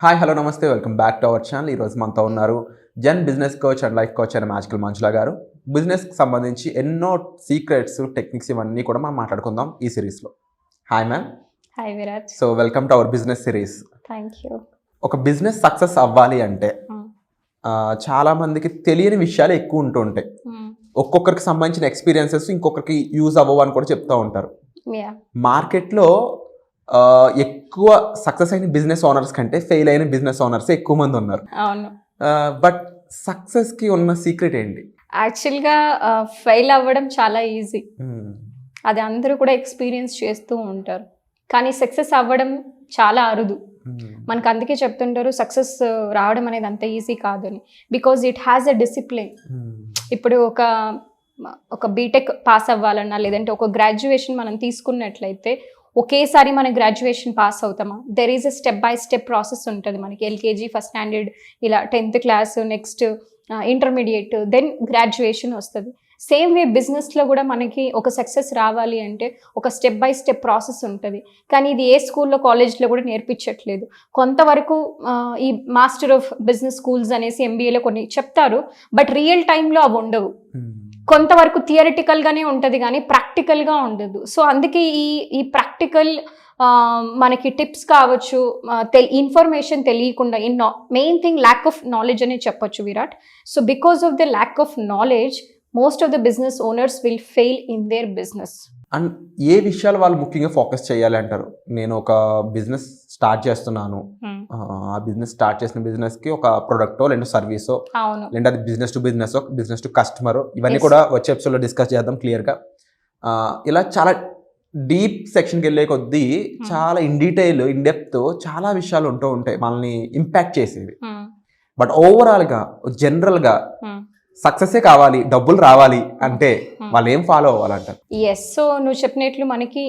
Hi hello నమస్తే welcome back to our channel. ఈరోజు మనతో ఉన్నారు Jan business coach and life coach అయిన మ్యాజికల్ మంజులా గారు. బిజినెస్కి సంబంధించి ఎన్నో సీక్రెట్స్, టెక్నిక్స్ ఇవన్నీ కూడా మనం మాట్లాడుకుందాం ఈ సిరీస్లో. Hi ma'am. Hi Virat. So welcome to our business series. Thank you. ఒక బిజినెస్ సక్సెస్ అవ్వాలి అంటే చాలా మందికి తెలియని విషయాలు ఎక్కువ ఉంటూ ఉంటాయి. ఒక్కొక్కరికి సంబంధించిన ఎక్స్పీరియన్సెస్ ఇంకొకరికి యూజ్ అవ్వవు అని కూడా చెప్తూ ఉంటారు. మార్కెట్లో ఎక్కువ సక్సెస్ అయిన బిజినెస్ ఓనర్స్ కంటే ఫెయిల్ అయిన బిజినెస్ ఓనర్స్ ఎక్కువ మంది ఉన్నారు. అవును. బట్ సక్సెస్కి ఉన్న సీక్రెట్ ఏంటి? యాక్చువల్గా ఫెయిల్ అవ్వడం చాలా ఈజీ, అది అందరూ కూడా ఎక్స్పీరియన్స్ చేస్తూ ఉంటారు. కానీ సక్సెస్ అవ్వడం చాలా అరుదు. మనకు అందుకే చెప్తుంటారు సక్సెస్ రావడం అనేది అంత ఈజీ కాదని. Because it has a discipline. ఇప్పుడు ఒక బీటెక్ పాస్ అవ్వాలన్నా, లేదంటే ఒక గ్రాడ్యుయేషన్ మనం తీసుకున్నట్లయితే ఒకేసారి మన గ్రాడ్యుయేషన్ పాస్ అవుతామా? There is a step by step process ఉంటుంది మనకి. ఎల్కేజీ, ఫస్ట్ స్టాండర్డ్, ఇలా 10th class, next intermediate, then graduation వస్తుంది. సేమ్ వే బిజినెస్లో కూడా మనకి ఒక సక్సెస్ రావాలి అంటే ఒక స్టెప్ బై స్టెప్ ప్రాసెస్ ఉంటుంది. కానీ ఇది ఏ స్కూల్లో, కాలేజ్లో కూడా నేర్పించట్లేదు. కొంతవరకు ఈ మాస్టర్ ఆఫ్ బిజినెస్ స్కూల్స్ అనేసి MBAలో కొన్ని చెప్తారు, బట్ రియల్ టైంలో అవి ఉండవు. కొంతవరకు థియరిటికల్గానే ఉంటుంది కానీ ప్రాక్టికల్గా ఉండదు. సో అందుకే ఈ ప్రాక్టికల్ మనకి టిప్స్ కావచ్చు, ఇన్ఫర్మేషన్ తెలియకుండా main thing lack of knowledge అనే చెప్పొచ్చు Virat. So because of the lack of knowledge most of the business owners will fail in their business. And ఏ విషయాలు వాళ్ళు ముఖ్యంగా ఫోకస్ చేయాలి అంటారు? నేను ఒక బిజినెస్ స్టార్ట్ చేస్తున్నాను, ఆ బిజినెస్ స్టార్ట్ చేసిన బిజినెస్కి ఒక ప్రొడక్టో లేదా సర్వీసో, లేదా అది business to business to customer, ఇవన్నీ కూడా వచ్చే ఎపిసోడ్లో డిస్కస్ చేద్దాం క్లియర్గా. ఇలా చాలా డీప్ సెక్షన్కి వెళ్ళే కొద్దీ చాలా ఇన్ డెప్త్ చాలా విషయాలు ఉంటూ ఉంటాయి మనల్ని ఇంపాక్ట్ చేసేవి. బట్ ఓవరాల్గా జనరల్గా సక్సెసే కావాలి, డబ్బులు రావాలి అంటే వాళ్ళు ఏం ఫాలో అవ్వాలంటారు? ఎస్. సో నువ్వు చెప్పినట్లు మనకి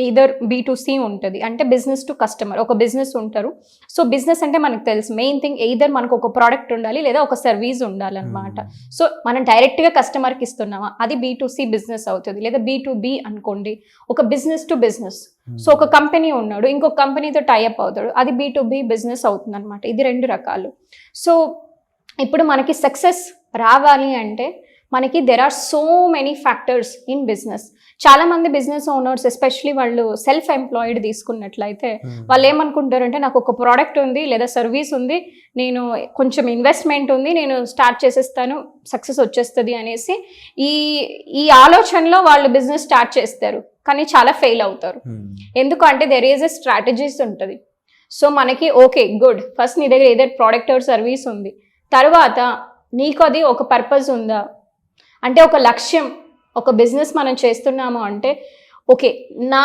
ఈదర్ B2C ఉంటుంది, అంటే బిజినెస్ టు కస్టమర్. ఒక బిజినెస్ ఉంటారు. సో బిజినెస్ అంటే మనకు తెలుసు మెయిన్ థింగ్ ఎయిదర్ మనకు ఒక ప్రోడక్ట్ ఉండాలి లేదా ఒక సర్వీస్ ఉండాలన్నమాట. సో మనం డైరెక్ట్గా కస్టమర్కి ఇస్తున్నామా, అది B2C బిజినెస్ అవుతుంది. లేదా B2B అనుకోండి, ఒక బిజినెస్ టు బిజినెస్. సో ఒక కంపెనీ ఉన్నాడు, ఇంకొక కంపెనీతో టైఅప్ అవుతాడు, అది B2B బిజినెస్ అవుతుంది అనమాట. ఇది రెండు రకాలు. సో ఇప్పుడు మనకి సక్సెస్ రావాలి అంటే మనకి there are so many factors in business. చాలా మంది బిజినెస్ ఓనర్స్ ఎస్పెషలీ వాళ్ళు సెల్ఫ్ ఎంప్లాయిడ్ తీసుకున్నట్లయితే వాళ్ళు ఏమనుకుంటారంటే నాకు ఒక ప్రోడక్ట్ ఉంది లేదా సర్వీస్ ఉంది, నేను కొంచెం ఇన్వెస్ట్మెంట్ ఉంది, నేను స్టార్ట్ చేసేస్తాను, సక్సెస్ వచ్చేస్తుంది అనేసి ఈ ఆలోచనలో వాళ్ళు బిజినెస్ స్టార్ట్ చేస్తారు. కానీ చాలా ఫెయిల్ అవుతారు. ఎందుకంటే దెర్ ఈజ్ ఎ స్ట్రాటజీస్ ఉంటుంది. సో మనకి ఓకే గుడ్, ఫస్ట్ నీ దగ్గర ఏదైతే ప్రోడక్ట్ ఆర్ సర్వీస్ ఉంది, తర్వాత నీకు అది ఒక పర్పస్ ఉందా, అంటే ఒక లక్ష్యం. ఒక బిజినెస్ మనం చేస్తున్నాము అంటే ఓకే నా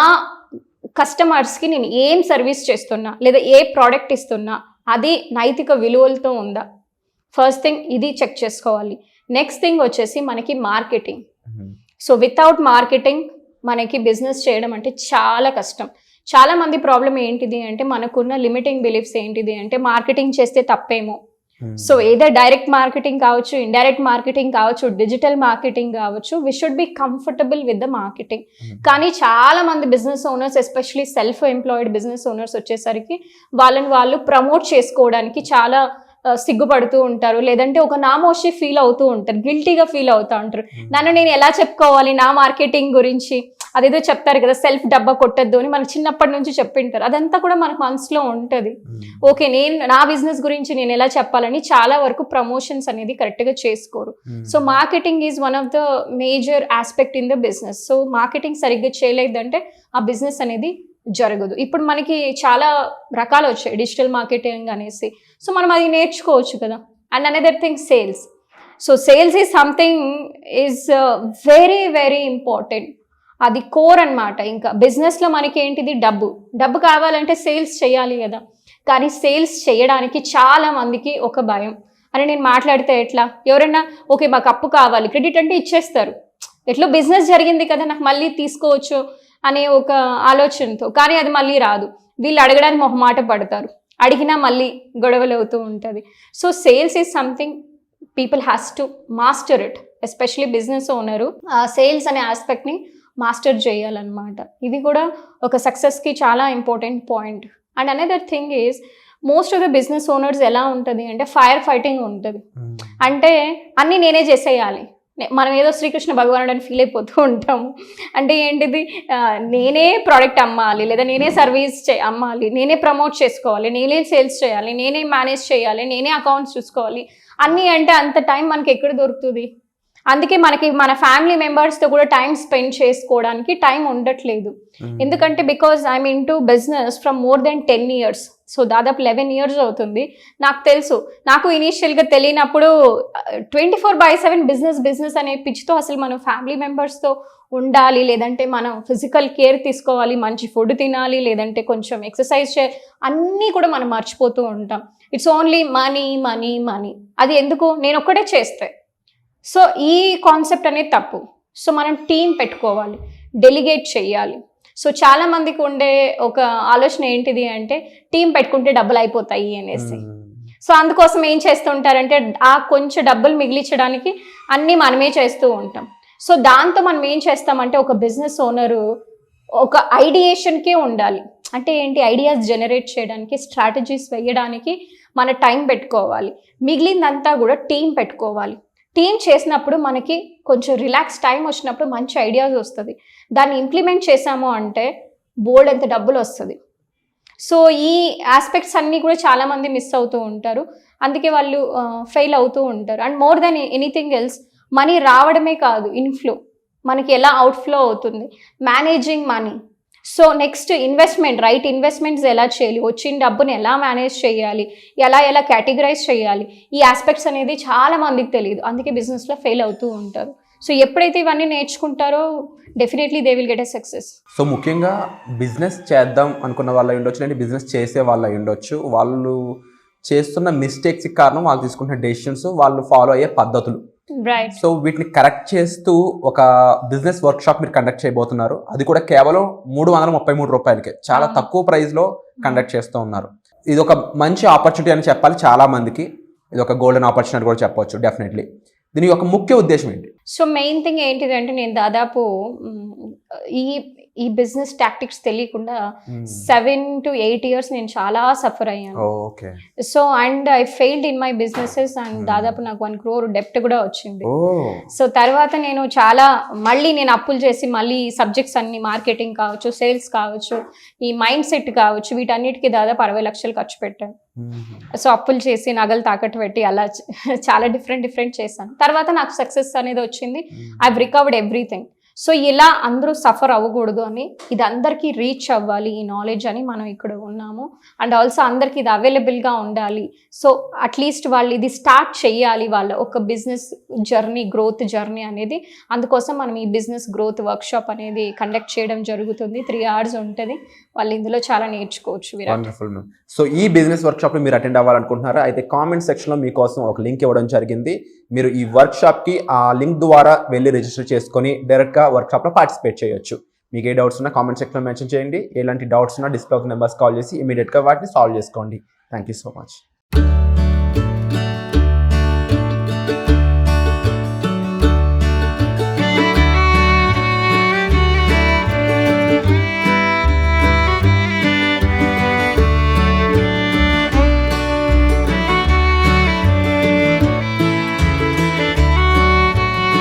కస్టమర్స్కి నేను ఏం సర్వీస్ చేస్తున్నా లేదా ఏ ప్రోడక్ట్ ఇస్తున్నా అది నైతిక విలువలతో ఉందా, ఫస్ట్ థింగ్ ఇది చెక్ చేసుకోవాలి. నెక్స్ట్ థింగ్ వచ్చేసి మనకి మార్కెటింగ్. సో వితౌట్ మార్కెటింగ్ మనకి బిజినెస్ చేయడం అంటే చాలా కష్టం. చాలా మంది ప్రాబ్లం ఏంటిది అంటే మనకున్న లిమిటింగ్ బిలీఫ్స్ ఏంటిది అంటే మార్కెటింగ్ చేస్తే తప్పేమో. సో ఏదర్ డైరెక్ట్ మార్కెటింగ్ కావచ్చు, ఇండైరెక్ట్ మార్కెటింగ్ కావచ్చు, డిజిటల్ మార్కెటింగ్ కావచ్చు, we should be comfortable with the marketing. కానీ చాలా మంది business owners especially self employed business owners వచ్చేసరికి వాళ్ళని వాళ్ళు ప్రమోట్ చేసుకోవడానికి చాలా సిగ్గుపడుతూ ఉంటారు, లేదంటే ఒక నామోషి ఫీల్ అవుతూ ఉంటారు, గిల్టీగా ఫీల్ అవుతూ ఉంటారు. నన్ను నేను ఎలా చెప్పుకోవాలి నా మార్కెటింగ్ గురించి, అదేదో చెప్తారు కదా సెల్ఫ్ డబ్బా కొట్టద్దు అని మనకు చిన్నప్పటి నుంచి చెప్పింటారు. అదంతా కూడా మనకు మనసులో ఉంటుంది. ఓకే నేను నా బిజినెస్ గురించి నేను ఎలా చెప్పాలని చాలా వరకు ప్రమోషన్స్ అనేది కరెక్ట్గా చేసుకోరు. So marketing is one of the major aspect in the business. So marketing సరిగ్గా చేయలేదంటే ఆ బిజినెస్ అనేది జరగదు. ఇప్పుడు మనకి చాలా రకాలు వచ్చాయి డిజిటల్ మార్కెటింగ్ అనేసి. సో మనం అది నేర్చుకోవచ్చు కదా. And another thing sales. So sales is something is very very important. అది కోర్ అనమాట. ఇంకా బిజినెస్లో మనకి ఏంటిది డబ్బు కావాలంటే సేల్స్ చేయాలి కదా. కానీ సేల్స్ చేయడానికి చాలా మందికి ఒక భయం. అని నేను మాట్లాడితే ఎట్లా, ఎవరైనా ఓకే మాకు అప్పు కావాలి, క్రెడిట్ అంటే ఇచ్చేస్తారు, ఎట్లా బిజినెస్ జరిగింది కదా నాకు మళ్ళీ తీసుకోవచ్చు అనే ఒక ఆలోచనతో. కానీ అది మళ్ళీ రాదు, వీళ్ళు అడగడానికి మొహమాట పడతారు, అడిగినా మళ్ళీ గొడవలు అవుతూ ఉంటుంది. So sales is something people has to master it. Especially business owner sales అనే ఆస్పెక్ట్ని మాస్టర్ చేయాలన్నమాట. ఇది కూడా ఒక సక్సెస్కి చాలా important point. And another thing is most of the business owners ఎలా ఉంటుంది అంటే ఫైర్ ఫైటింగ్ ఉంటుంది. అంటే అన్నీ నేనే చేసేయాలి, మనం ఏదో శ్రీకృష్ణ భగవానుడు అని ఫీల్ అయిపోతూ ఉంటాము. అంటే ఏంటిది, నేనే ప్రోడక్ట్ అమ్మాలి, లేదా నేనే సర్వీస్ అమ్మాలి, నేనే ప్రమోట్ చేసుకోవాలి, నేనే సేల్స్ చేయాలి, నేనే మేనేజ్ చేయాలి, నేనే అకౌంట్స్ చూసుకోవాలి అన్నీ. అంటే అంత టైం మనకి ఎక్కడ దొరుకుతుంది? అందుకే మనకి మన ఫ్యామిలీ మెంబర్స్తో కూడా టైం స్పెండ్ చేసుకోవడానికి టైం ఉండట్లేదు. ఎందుకంటే because I'm in to business from more than 10 years. So దాదాపు 11 years అవుతుంది. నాకు తెలుసు, నాకు ఇనీషియల్గా తెలియనప్పుడు 24/7 బిజినెస్ అనే పిచ్చితో అసలు మనం ఫ్యామిలీ మెంబర్స్తో ఉండాలి, లేదంటే మనం ఫిజికల్ కేర్ తీసుకోవాలి, మంచి ఫుడ్ తినాలి, లేదంటే కొంచెం ఎక్సర్సైజ్ అన్నీ కూడా మనం మర్చిపోతూ ఉంటాం. It's only money money money. అది ఎందుకు, నేను ఒక్కడే చేస్తే. సో ఈ కాన్సెప్ట్ అనేది తప్పు. సో మనం టీం పెట్టుకోవాలి, డెలిగేట్ చేయాలి. సో చాలా మందికి ఉండే ఒక ఆలోచన ఏంటిది అంటే టీం పెట్టుకుంటే డబ్బులు అయిపోతాయి అనేసి. సో అందుకోసం ఏం చేస్తుంటారంటే ఆ కొంచెం డబ్బులు మిగిలించడానికి అన్నీ మనమే చేస్తూ ఉంటాం. సో దాంతో మనం ఏం చేస్తామంటే ఒక బిజినెస్ ఓనరు ఒక ఐడియేషన్కే ఉండాలి. అంటే ఏంటి, ఐడియాస్ జనరేట్ చేయడానికి, స్ట్రాటజీస్ వేయడానికి మన టైం పెట్టుకోవాలి. మిగిలిందంతా కూడా టీం పెట్టుకోవాలి. టీం చేసినప్పుడు మనకి కొంచెం రిలాక్స్ టైం వచ్చినప్పుడు మంచి ఐడియాస్ వస్తుంది. దాన్ని ఇంప్లిమెంట్ చేసాము అంటే బోర్డ్ ఎంత డబ్బులు వస్తుంది. సో ఈ ఆస్పెక్ట్స్ అన్నీ కూడా చాలామంది మిస్ అవుతూ ఉంటారు. అందుకే వాళ్ళు ఫెయిల్ అవుతూ ఉంటారు. And more than anything else, money రావడమే కాదు, ఇన్ఫ్లో మనకి ఎలా అవుట్ఫ్లో అవుతుంది, managing money. So next investment, right investments ఎలా చేయాలి, వచ్చిన డబ్బుని ఎలా మేనేజ్ చేయాలి, ఎలా కేటగిరైజ్ చేయాలి, ఈ ఆస్పెక్ట్స్ అనేది చాలా మందికి తెలియదు. అందుకే బిజినెస్లో ఫెయిల్ అవుతూ ఉంటారు. సో ఎప్పుడైతే ఇవన్నీ నేర్చుకుంటారో definitely they will get a success. So ముఖ్యంగా బిజినెస్ చేద్దాం అనుకున్న వాళ్ళు ఉండొచ్చు, లేదంటే బిజినెస్ చేసే వాళ్ళు ఉండొచ్చు. వాళ్ళు చేస్తున్న మిస్టేక్స్కి కారణం వాళ్ళు తీసుకుంటున్న డెసిషన్స్, వాళ్ళు ఫాలో అయ్యే పద్ధతులు. రైట్. సో వీటిని కరెక్ట్ చేస్తూ ఒక బిజినెస్ వర్క్ షాప్ మీరు కండక్ట్ చేయబోతున్నారు. అది కూడా కేవలం 333 రూపాయలకే, చాలా తక్కువ ప్రైస్లో కండక్ట్ చేస్తూ ఉన్నారు. ఇది ఒక మంచి ఆపర్చునిటీ అని చెప్పాలి చాలా మందికి. ఇది ఒక గోల్డెన్ ఆపర్చునిటీ కూడా చెప్పవచ్చు డెఫినెట్లీ. దీని యొక్క ముఖ్య ఉద్దేశం ఏంటి? సో మెయిన్ థింగ్ ఏంటిదంటే నేను దాదాపు ఈ బిజినెస్ టాక్టిక్స్ తెలియకుండా 7 to 8 years నేను చాలా సఫర్ అయ్యాను. So and I failed in my businesses and దాదాపు నాకు 1 crore డెప్ట్ కూడా వచ్చింది. సో తర్వాత నేను చాలా మళ్ళీ నేను అప్పులు చేసి మళ్ళీ సబ్జెక్ట్స్ అన్ని, మార్కెటింగ్ కావచ్చు, సేల్స్ కావచ్చు, ఈ మైండ్ సెట్ కావచ్చు, వీటన్నిటికీ దాదాపు 60 లక్షలు ఖర్చు పెట్టాను. సో అప్పులు చేసి నగలు తాకట్టు పెట్టి అలా చాలా డిఫరెంట్ చేశాను. తర్వాత నాకు సక్సెస్ అనేది వచ్చింది. I recovered everything. సో ఇలా అందరూ సఫర్ అవ్వకూడదు అని, ఇది అందరికీ రీచ్ అవ్వాలి ఈ నాలెడ్జ్ అని మనం ఇక్కడ ఉన్నాము. అండ్ ఆల్సో అందరికీ ఇది అవైలబుల్గా ఉండాలి. సో అట్లీస్ట్ వాళ్ళు ఇది స్టార్ట్ చేయాలి, వాళ్ళ ఒక బిజినెస్ జర్నీ, గ్రోత్ జర్నీ అనేది. అందుకోసం మనం ఈ బిజినెస్ గ్రోత్ వర్క్షాప్ అనేది కండక్ట్ చేయడం జరుగుతుంది. 3 hours ఉంటుంది. వాళ్ళు ఇందులో చాలా నేర్చుకోవచ్చు. Wonderful ma'am. సో ఈ బిజినెస్ వర్క్షాప్లో మీరు అటెండ్ అవ్వాలనుకుంటున్నారా? అయితే కామెంట్ సెక్షన్లో మీకోసం ఒక లింక్ ఇవ్వడం జరిగింది. మీరు ఈ వర్క్షాప్కి ఆ లింక్ ద్వారా వెళ్ళి రిజిస్టర్ చేసుకొని డైరెక్ట్గా వర్క్షాప్లో పార్టిసిపేట్ చేయొచ్చు. మీకు ఏ డౌట్స్ ఉన్నా కామెంట్ సెక్షన్లో మెన్షన్ చేయండి. ఎలాంటి డౌట్స్ ఉన్నా డిస్ప్లే నెంబర్స్ కాల్ చేసి ఇమీడియట్గా వాటిని సాల్వ్ చేసుకోండి. Thank you so much.